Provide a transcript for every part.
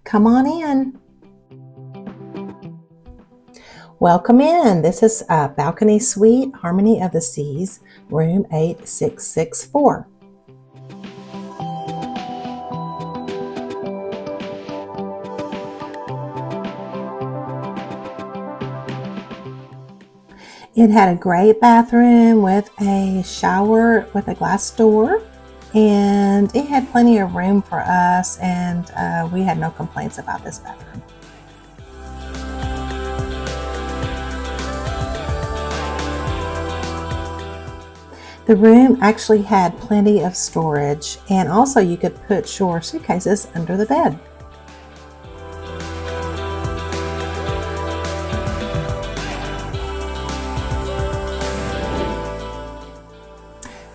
Come on in. Welcome in. This is a balcony suite, Harmony of the Seas, room 8664. It had a great bathroom with a shower with a glass door, and it had plenty of room for us, and we had no complaints about this bathroom. The room actually had plenty of storage, and also you could put your suitcases under the bed.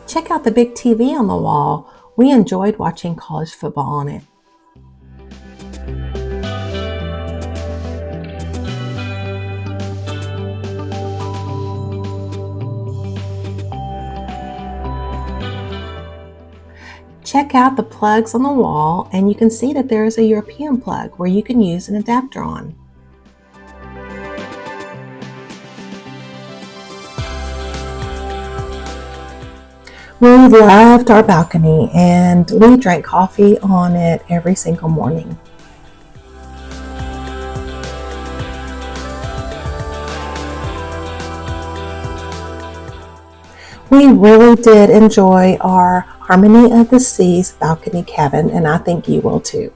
Check out the big TV on the wall. We enjoyed watching college football on it. Check out the plugs on the wall, and you can see that there is a European plug where you can use an adapter on. We loved our balcony, and we drank coffee on it every single morning. We really did enjoy our Harmony of the Seas balcony cabin, and I think you will too.